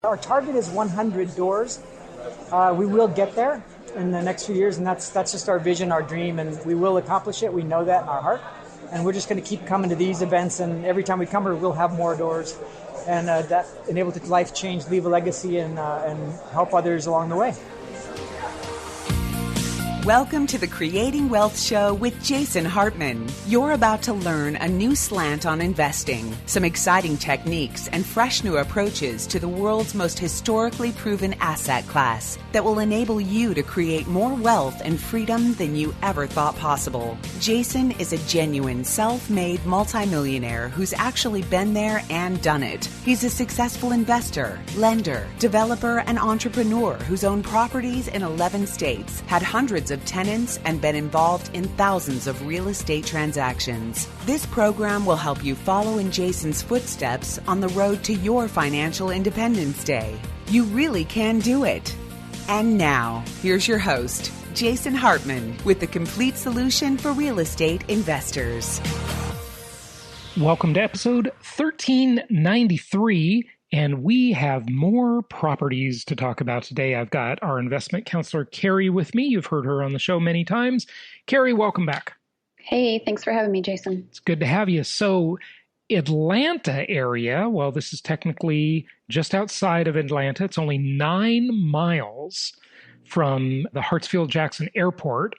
Our target is 100 doors. We will get there in the next few years, and that's just our vision, our dream, and we will accomplish it. We know that in our heart, and we're just going to keep coming to these events, and every time we come here, we'll have more doors, and that enable to life change, leave a legacy, and help others along the way. Welcome to the Creating Wealth Show with Jason Hartman. You're about to learn a new slant on investing, some exciting techniques, and fresh new approaches to the world's most historically proven asset class that will enable you to create more wealth and freedom than you ever thought possible. Jason is a genuine self-made multimillionaire who's actually been there and done it. He's a successful investor, lender, developer, and entrepreneur who's owned properties in 11 states, had hundreds of tenants, and been involved in thousands of real estate transactions. This program will help you follow in Jason's footsteps on the road to your financial independence day. You really can do it. And now, here's your host, Jason Hartman, with the complete solution for real estate investors. Welcome to episode 1393. And we have more properties to talk about today. I've got our investment counselor, Carrie, with me. You've heard her on the show many times. Carrie, welcome back. Hey, thanks for having me, Jason. It's good to have you. So, Atlanta area, well, this is technically just outside of Atlanta. It's only 9 miles from the Hartsfield-Jackson Airport.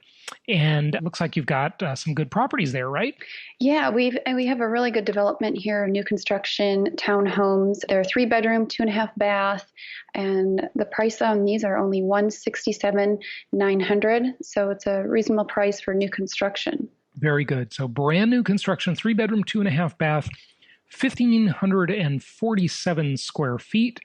And it looks like you've got some good properties there, right? Yeah, we have a really good development here, new construction townhomes. They're 3-bedroom, 2.5 bath, and the price on these are only $167,900. So it's a reasonable price for new construction. Very good. So brand new construction, 3-bedroom, 2.5 bath, 1,547 square feet.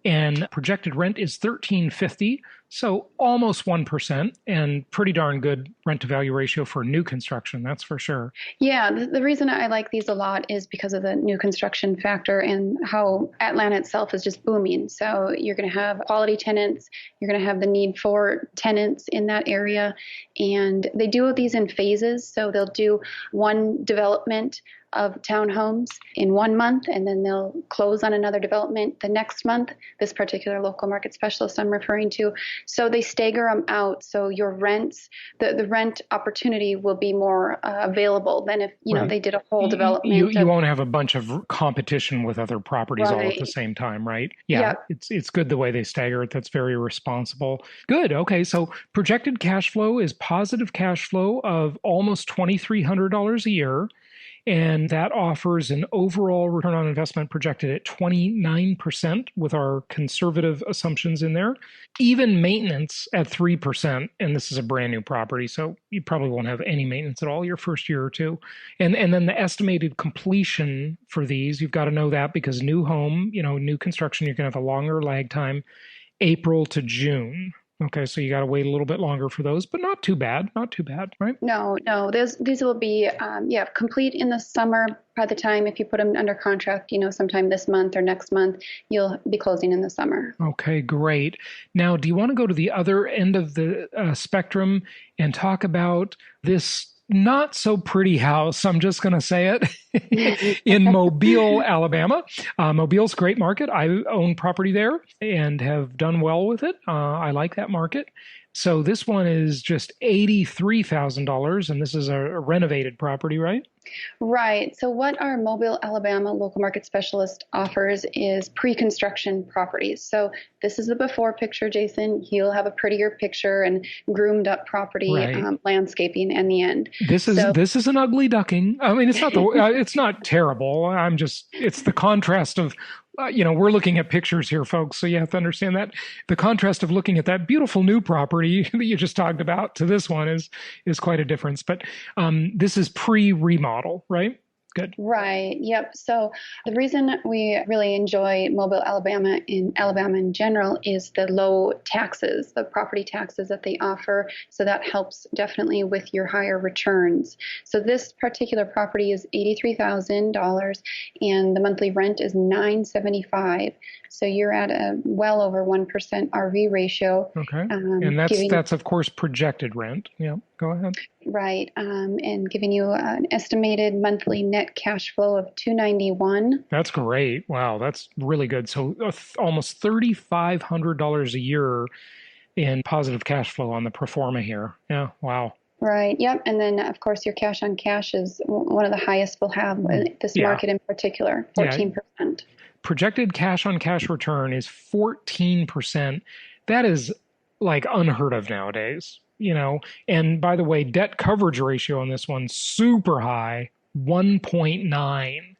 And projected rent is $1,350, so almost 1%, and pretty darn good rent-to-value ratio for new construction, that's for sure. Yeah, the reason I like these a lot is because of the new construction factor and how Atlanta itself is just booming. So you're going to have quality tenants, you're going to have the need for tenants in that area, and they do these in phases. So they'll do one development of townhomes in 1 month, and then they'll close on another development the next month, this particular local market specialist I'm referring to. So they stagger them out. So your rents, the rent opportunity will be more available than if, Right. they did a whole development. You won't have a bunch of competition with other properties all at the same time, right? Yeah. It's good the way they stagger it. That's very responsible. Good. Okay. So projected cash flow is positive cash flow of almost $2,300 a year. And that offers an overall return on investment projected at 29% with our conservative assumptions in there. Even maintenance at 3%, and this is a brand new property, so you probably won't have any maintenance at all your first year or two. And then the estimated completion for these, you've got to know that because new home, new construction, you're going to have a longer lag time, April to June. Okay, so you got to wait a little bit longer for those, but not too bad, right? No, these will be, complete in the summer. By the time, if you put them under contract, sometime this month or next month, you'll be closing in the summer. Okay, great. Now, do you want to go to the other end of the spectrum and talk about this not so pretty house, I'm just going to say it, in Mobile, Alabama. Mobile's a great market. I own property there and have done well with it. I like that market. So this one is just $83,000, and this is a renovated property, right? Right. So what our Mobile, Alabama local market specialist offers is pre-construction properties. So this is the before picture, Jason. He'll have a prettier picture and groomed up property, right. Landscaping in the end. This is an ugly ducking. I mean, it's not it's not terrible. It's the contrast of. We're looking at pictures here, folks, so you have to understand that the contrast of looking at that beautiful new property that you just talked about to this one is quite a difference. But this is pre-remodel, right? Good. Right. Yep. So the reason we really enjoy Mobile, Alabama in general is the low taxes, the property taxes that they offer. So that helps definitely with your higher returns. So this particular property is $83,000 and the monthly rent is $975. So you're at a well over 1% RV ratio. Okay. And that's of course projected rent. Yeah, go ahead. Right. And giving you an estimated monthly net cash flow of $291. That's great. Wow, that's really good. So almost $3,500 a year in positive cash flow on the pro forma here. Yeah, wow. Right. Yep. And then, of course, your cash on cash is one of the highest we'll have in this market in particular, 14%. Yeah. Projected cash on cash return is 14%. That is like unheard of nowadays, And by the way, debt coverage ratio on this one, super high, 1.9.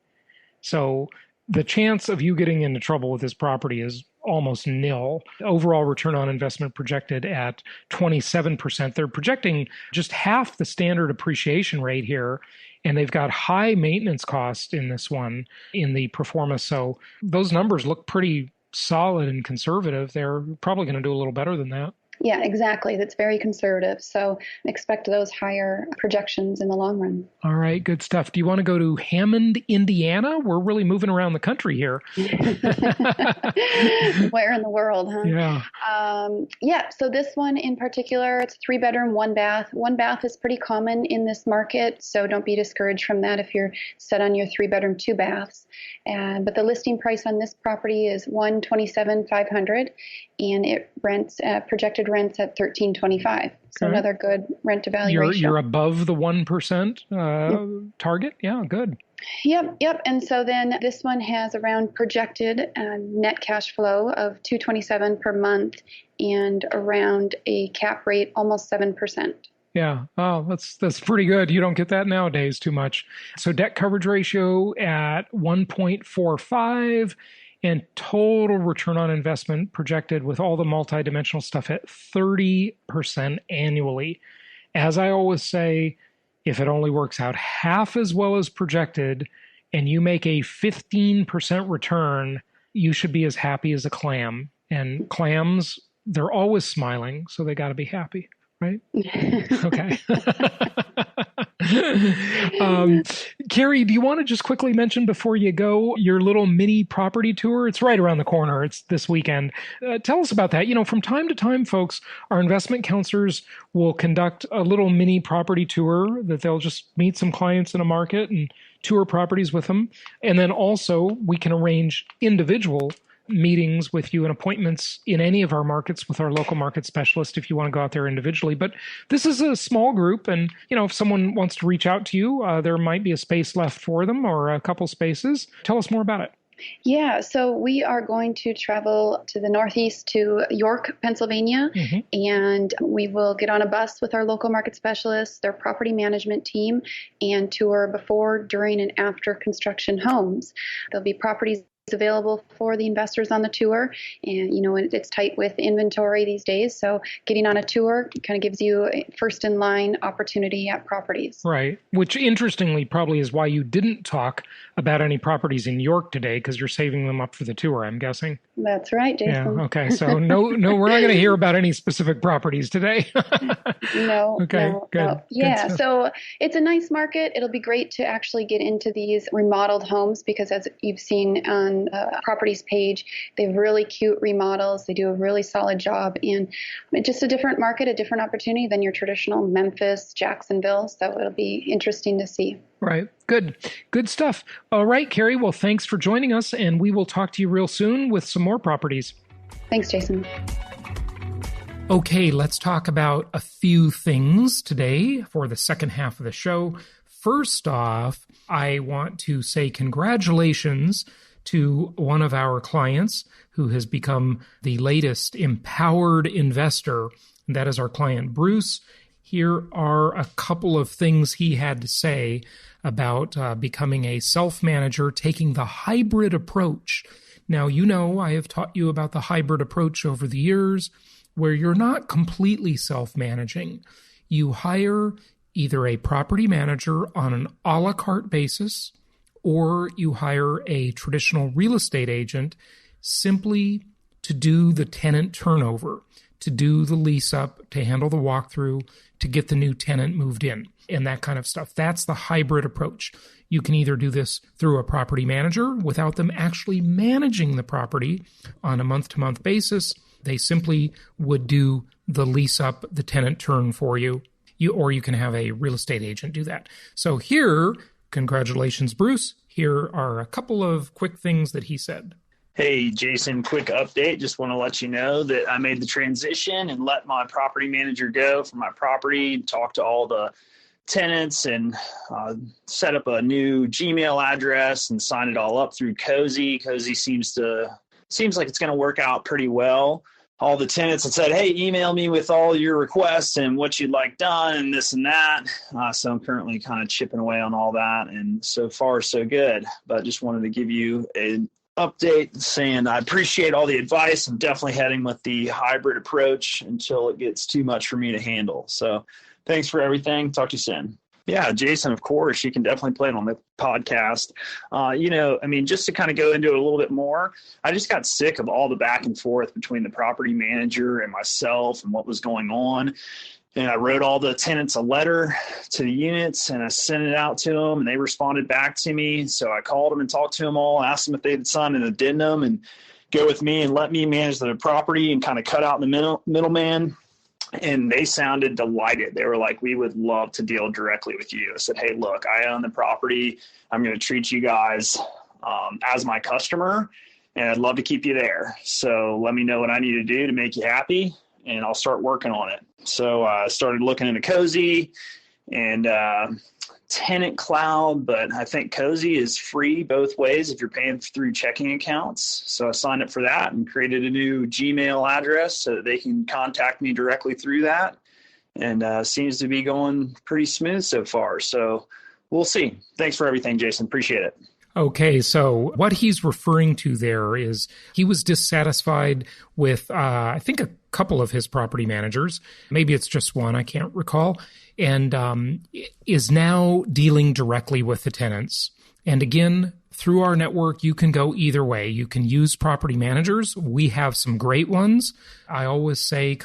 So the chance of you getting into trouble with this property is almost nil. Overall return on investment projected at 27%. They're projecting just half the standard appreciation rate here, and they've got high maintenance costs in this one in the pro forma. So those numbers look pretty solid and conservative. They're probably going to do a little better than that. Yeah, exactly. That's very conservative. So expect those higher projections in the long run. All right, good stuff. Do you want to go to Hammond, Indiana? We're really moving around the country here. Where in the world, huh? Yeah. So this one in particular, it's a 3-bedroom, 1 bath. 1 bath is pretty common in this market, so don't be discouraged from that if you're set on your 3-bedroom, 2 baths. But the listing price on this property is $127,500, and it projected rents at $1,325. So another good rent to value ratio. You're above the 1% target? Yeah, good. Yep. And so then this one has around projected net cash flow of $227 per month and around a cap rate almost 7%. Yeah. Oh, that's pretty good. You don't get that nowadays too much. So debt coverage ratio at 1.45 and total return on investment projected with all the multidimensional stuff at 30% annually. As I always say, if it only works out half as well as projected and you make a 15% return, you should be as happy as a clam. And clams, they're always smiling, so they got to be happy, right? Okay. Carrie, do you want to just quickly mention before you go your little mini property tour? It's right around the corner. It's this weekend. Tell us about that. From time to time, folks, our investment counselors will conduct a little mini property tour that they'll just meet some clients in a market and tour properties with them. And then also we can arrange individual meetings with you and appointments in any of our markets with our local market specialist if you want to go out there individually. But this is a small group, and if someone wants to reach out to you, there might be a space left for them or a couple spaces. Tell us more about it. Yeah, so we are going to travel to the Northeast to York, Pennsylvania, and we will get on a bus with our local market specialists, their property management team, and tour before, during, and after construction homes. There'll be properties available for the investors on the tour, and it's tight with inventory these days, so getting on a tour kind of gives you a first in line opportunity at properties. Right, which interestingly probably is why you didn't talk about any properties in York today, because you're saving them up for the tour, I'm guessing. That's right, Jason. Yeah, okay, so no, we're not going to hear about any specific properties today. No. Okay, no, good. No. Yeah, good so it's a nice market. It'll be great to actually get into these remodeled homes because, as you've seen on the properties page, they have really cute remodels. They do a really solid job, and just a different market, a different opportunity than your traditional Memphis, Jacksonville. So it'll be interesting to see. Right. Good stuff. All right, Carrie. Well, thanks for joining us, and we will talk to you real soon with some more properties. Thanks, Jason. Okay, let's talk about a few things today for the second half of the show. First off, I want to say congratulations to one of our clients who has become the latest empowered investor, and that is our client, Bruce. Here are a couple of things he had to say about becoming a self-manager, taking the hybrid approach. Now, I have taught you about the hybrid approach over the years, where you're not completely self-managing. You hire either a property manager on an a la carte basis, or you hire a traditional real estate agent simply to do the tenant turnover, to do the lease up, to handle the walkthrough, to get the new tenant moved in, and that kind of stuff. That's the hybrid approach. You can either do this through a property manager without them actually managing the property on a month-to-month basis. They simply would do the lease up, the tenant turn for you. Or you can have a real estate agent do that. So here, congratulations, Bruce. Here are a couple of quick things that he said. Hey, Jason, quick update. Just want to let you know that I made the transition and let my property manager go for my property, talk to all the tenants and set up a new Gmail address and sign it all up through Cozy. Cozy seems like it's going to work out pretty well. All the tenants had said, hey, email me with all your requests and what you'd like done and this and that. So I'm currently kind of chipping away on all that. And so far, so good. But just wanted to give you an update saying I appreciate all the advice. I'm definitely heading with the hybrid approach until it gets too much for me to handle. So thanks for everything. Talk to you soon. Yeah, Jason, of course, you can definitely play it on the podcast. Just to kind of go into it a little bit more, I just got sick of all the back and forth between the property manager and myself and what was going on. And I wrote all the tenants a letter to the units and I sent it out to them and they responded back to me. So I called them and talked to them all, asked them if they'd signed an addendum and go with me and let me manage the property and kind of cut out the middleman. And they sounded delighted. They were like, we would love to deal directly with you. I said, hey, look, I own the property. I'm going to treat you guys as my customer, and I'd love to keep you there. So let me know what I need to do to make you happy, and I'll start working on it. So I started looking into Cozy and Tenant Cloud, but I think Cozy is free both ways if you're paying through checking accounts. So I signed up for that and created a new Gmail address so that they can contact me directly through that. And seems to be going pretty smooth so far. So we'll see. Thanks for everything, Jason. Appreciate it. Okay, so what he's referring to there is he was dissatisfied with, I think, a couple of his property managers. Maybe it's just one, I can't recall, and is now dealing directly with the tenants. And again, through our network, you can go either way. You can use property managers. We have some great ones. I always say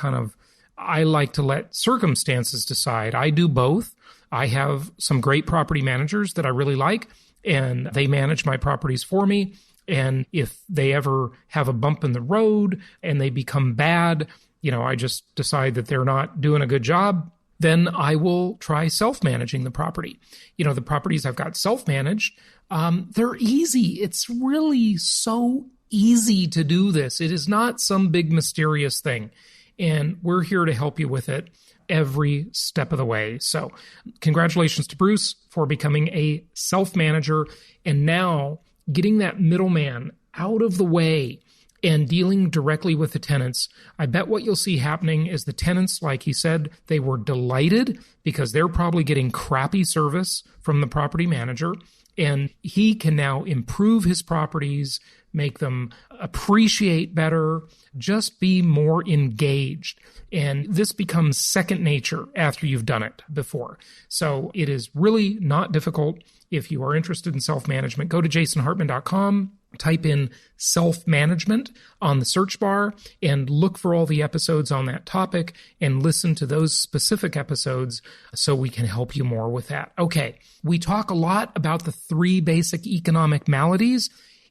I like to let circumstances decide. I do both. I have some great property managers that I really like, and they manage my properties for me. And if they ever have a bump in the road and they become bad, I just decide that they're not doing a good job, then I will try self-managing the property. The properties I've got self-managed, they're easy. It's really so easy to do this. It is not some big mysterious thing. And we're here to help you with it every step of the way. So congratulations to Bruce for becoming a self-manager and now getting that middleman out of the way and dealing directly with the tenants. I bet what you'll see happening is the tenants, like he said, they were delighted because they're probably getting crappy service from the property manager, and he can now improve his properties, make them appreciate better, just be more engaged. And this becomes second nature after you've done it before. So it is really not difficult. If you are interested in self-management, go to jasonhartman.com, type in self-management on the search bar, and look for all the episodes on that topic and listen to those specific episodes so we can help you more with that. Okay, we talk a lot about the three basic economic maladies: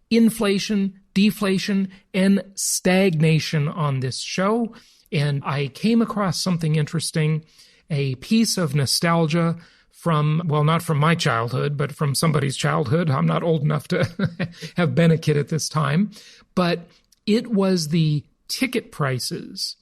inflation, deflation, and stagnation on this show. And I came across something interesting, a piece of nostalgia from, well, not from my childhood, but from somebody's childhood. I'm not old enough to have been a kid at this time. But it was the ticket prices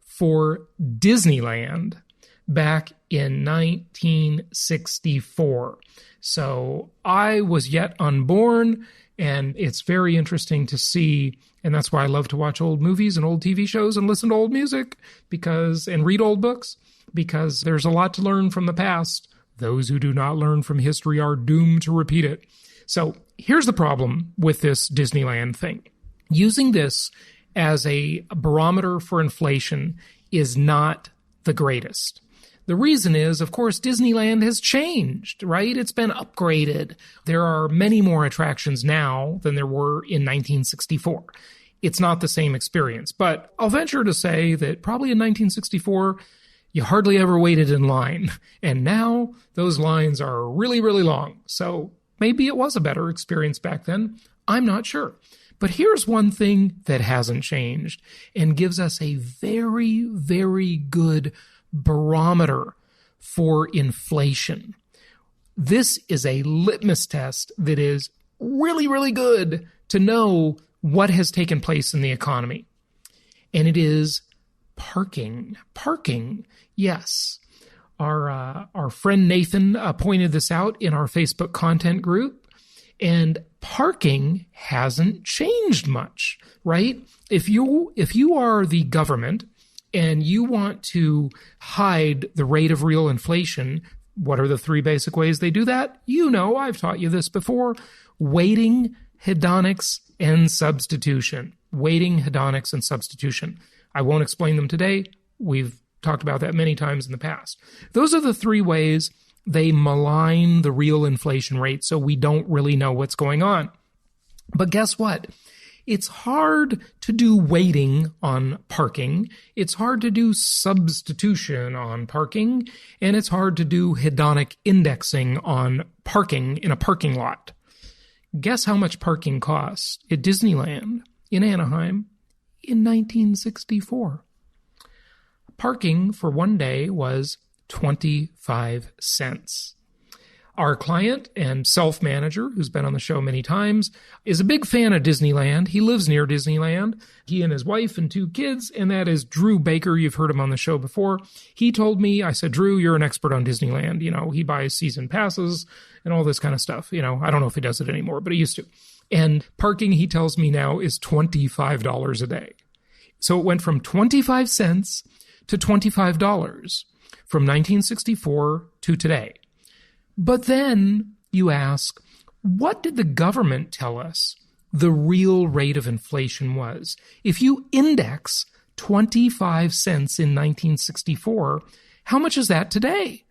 for Disneyland back in 1964. So I was yet unborn, and it's very interesting to see, and that's why I love to watch old movies and old TV shows and listen to old music and read old books, because there's a lot to learn from the past. Those who do not learn from history are doomed to repeat it. So here's the problem with this Disneyland thing. Using this as a barometer for inflation is not the greatest. The reason is, of course, Disneyland has changed, right? It's been upgraded. There are many more attractions now than there were in 1964. it's not the same experience. But I'll venture to say that probably in 1964, you hardly ever waited in line. And now those lines are really, really long. So maybe it was a better experience back then. I'm not sure. But here's one thing that hasn't changed and gives us a very, very good barometer for inflation. This is a litmus test that is really, really good to know what has taken place in the economy. And it is parking. Parking, yes. Our friend Nathan pointed this out in our Facebook content group. And parking hasn't changed much, right? If you are the government and you want to hide the rate of real inflation, what are the three basic ways they do that? You know, I've taught you this before. Weighting, hedonics, and substitution. Weighting, hedonics, and substitution. I won't explain them today. We've talked about that many times in the past. Those are the three ways they malign the real inflation rate, so we don't really know what's going on. But guess what? It's hard to do weighting on parking. It's hard to do substitution on parking. And it's hard to do hedonic indexing on parking in a parking lot. Guess how much parking cost at Disneyland in Anaheim in 1964? Parking for one day was 25 cents. Our client and self-manager, who's been on the show many times, is a big fan of Disneyland. He lives near Disneyland. He and his wife and two kids, and that is Drew Baker. You've heard him on the show before. He told me, I said, Drew, you're an expert on Disneyland. You know, he buys season passes and all this kind of stuff. You know, I don't know if he does it anymore, but he used to. And parking, he tells me now, is $25 a day. So it went from 25 cents to $25 from 1964 to today. But then you ask, what did the government tell us the real rate of inflation was? If you index 25 cents in 1964, how much is that today?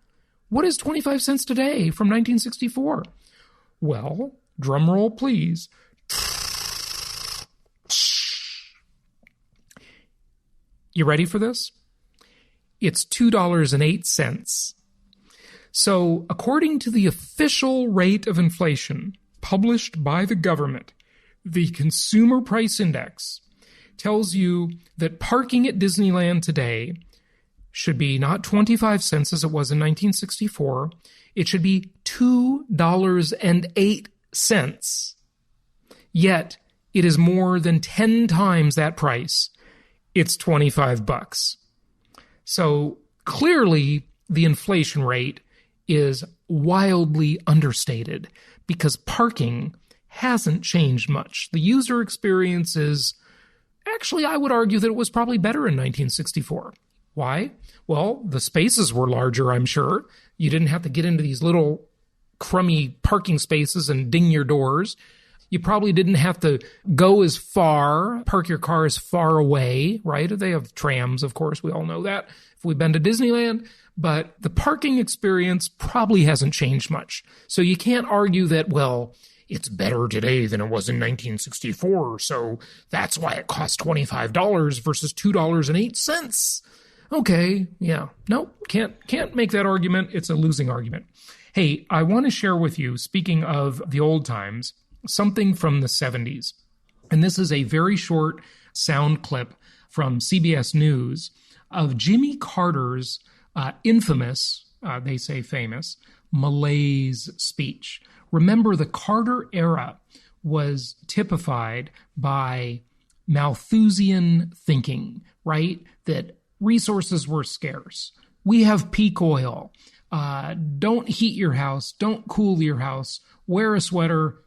What is 25 cents today from 1964? Well, drum roll, please. You ready for this? It's $2.08. So, according to the official rate of inflation published by the government, the Consumer Price Index tells you that parking at Disneyland today should be not 25 cents as it was in 1964. It should be $2.08. Yet, it is more than 10 times that price. It's $25. So, clearly, the inflation rate is wildly understated because parking hasn't changed much. The user experience is, actually, I would argue that it was probably better in 1964. Why? Well, the spaces were larger, I'm sure. You didn't have to get into these little crummy parking spaces and ding your doors. You probably didn't have to go as far, park your car as far away, right? They have trams, of course. We all know that if we've been to Disneyland. But the parking experience probably hasn't changed much. So you can't argue that, well, it's better today than it was in 1964, so that's why it costs $25 versus $2.08. Okay, yeah, nope, can't make that argument. It's a losing argument. Hey, I want to share with you, speaking of the old times, something from the 70s. And this is a very short sound clip from CBS News of Jimmy Carter's infamous, they say famous, Malaise speech. Remember, the Carter era was typified by Malthusian thinking, right? That resources were scarce. We have peak oil. Don't heat your house. Don't cool your house. Wear a sweater.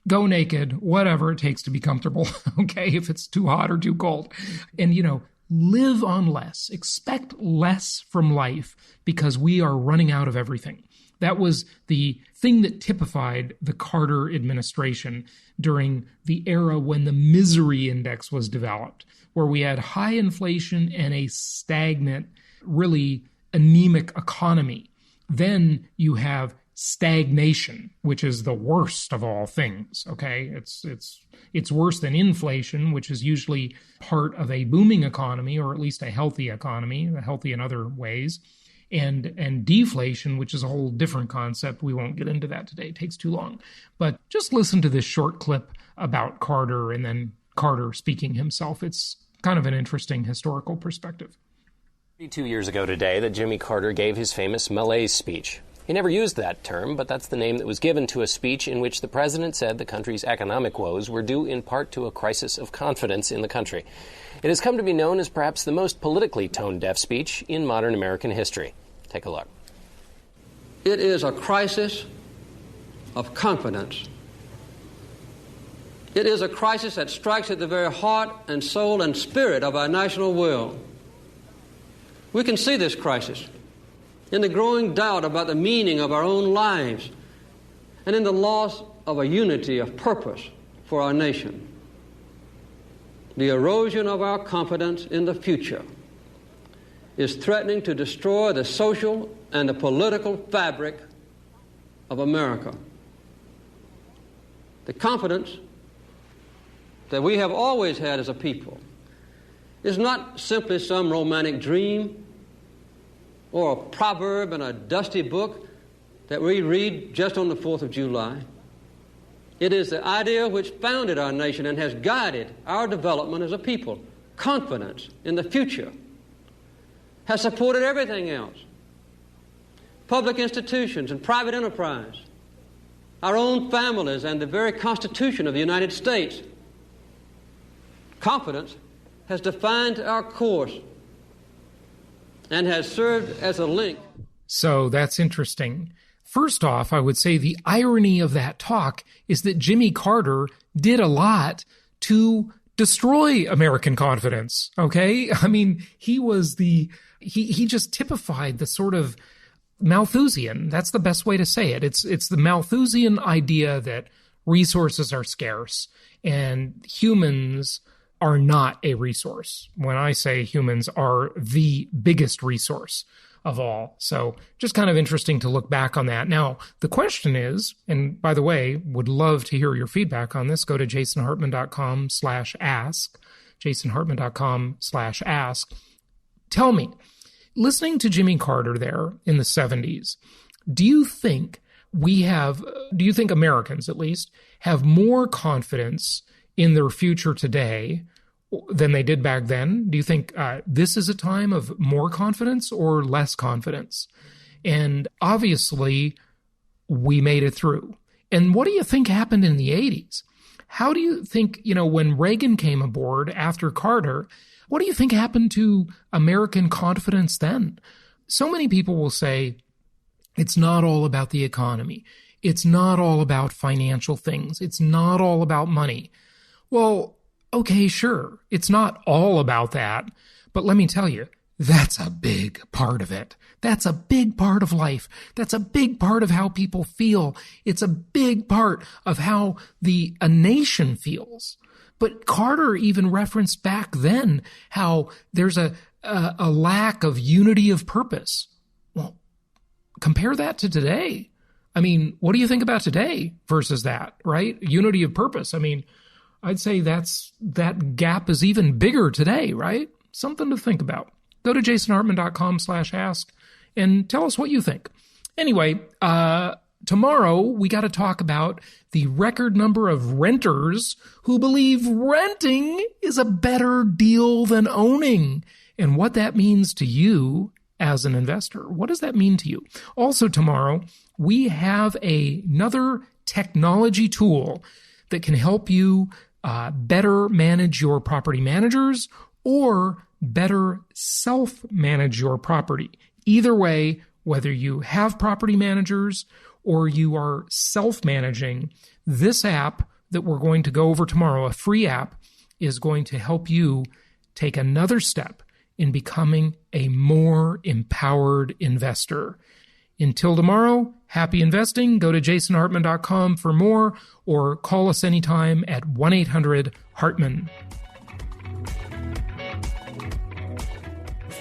Go naked. Whatever it takes to be comfortable. Okay, if it's too hot or too cold. And, live on less. Expect less from life because we are running out of everything. That was the thing that typified the Carter administration during the era when the misery index was developed, where we had high inflation and a stagnant, really anemic economy. Then you have stagnation, which is the worst of all things, okay? It's worse than inflation, which is usually part of a booming economy, or at least a healthy economy, healthy in other ways, and deflation, which is a whole different concept. We won't get into that today. It takes too long. But just listen to this short clip about Carter and then Carter speaking himself. It's kind of an interesting historical perspective. 32 years ago today that Jimmy Carter gave his famous Malaise speech. He never used that term, but that's the name that was given to a speech in which the president said the country's economic woes were due in part to a crisis of confidence in the country. It has come to be known as perhaps the most politically tone-deaf speech in modern American history. Take a look. It is a crisis of confidence. It is a crisis that strikes at the very heart and soul and spirit of our national will. We can see this crisis in the growing doubt about the meaning of our own lives and in the loss of a unity of purpose for our nation. The erosion of our confidence in the future is threatening to destroy the social and the political fabric of America. The confidence that we have always had as a people is not simply some romantic dream or a proverb in a dusty book that we read just on the 4th of July. It is the idea which founded our nation and has guided our development as a people. Confidence in the future has supported everything else. Public institutions and private enterprise, our own families, and the very Constitution of the United States. Confidence has defined our course and has served as a link. So that's interesting. First off, I would say the irony of that talk is that Jimmy Carter did a lot to destroy American confidence, okay? I mean, he just typified the sort of Malthusian. That's the best way to say it. It's the Malthusian idea that resources are scarce and humans are not a resource. When I say humans are the biggest resource of all. So just kind of interesting to look back on that. Now, the question is, and by the way, would love to hear your feedback on this. Go to jasonhartman.com/ask, jasonhartman.com/ask. Tell me, listening to Jimmy Carter there in the 70s, do you think Americans at least have more confidence in their future today than they did back then? Do you think this is a time of more confidence or less confidence? And obviously, we made it through. And what do you think happened in the 80s? How do you think, when Reagan came aboard after Carter, what do you think happened to American confidence then? So many people will say, it's not all about the economy. It's not all about financial things. It's not all about money. Well, okay, sure. It's not all about that. But let me tell you, that's a big part of it. That's a big part of life. That's a big part of how people feel. It's a big part of how a nation feels. But Carter even referenced back then how there's a lack of unity of purpose. Well, compare that to today. I mean, what do you think about today versus that, right? Unity of purpose. I mean, I'd say that gap is even bigger today, right? Something to think about. Go to jasonhartman.com/ask and tell us what you think. Anyway, tomorrow we got to talk about the record number of renters who believe renting is a better deal than owning and what that means to you as an investor. What does that mean to you? Also tomorrow, we have another technology tool that can help you better manage your property managers or better self-manage your property. Either way, whether you have property managers or you are self-managing, this app that we're going to go over tomorrow, a free app, is going to help you take another step in becoming a more empowered investor. Until tomorrow, happy investing. Go to jasonhartman.com for more or call us anytime at 1-800-HARTMAN.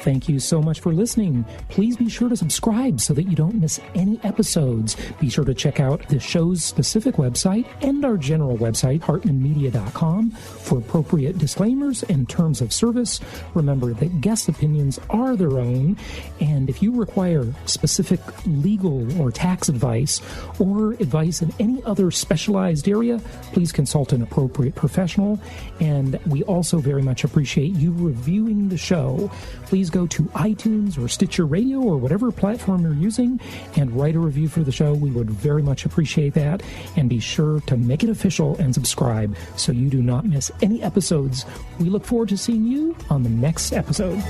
Thank you so much for listening. Please be sure to subscribe so that you don't miss any episodes. Be sure to check out the show's specific website and our general website, hartmanmedia.com, for appropriate disclaimers and terms of service. Remember that guest opinions are their own, and if you require specific legal or tax advice or advice in any other specialized area, please consult an appropriate professional. And we also very much appreciate you reviewing the show. Please go to iTunes or Stitcher Radio or whatever platform you're using and write a review for the show. We would very much appreciate that. And be sure to make it official and subscribe so you do not miss any episodes. We look forward to seeing you on the next episode.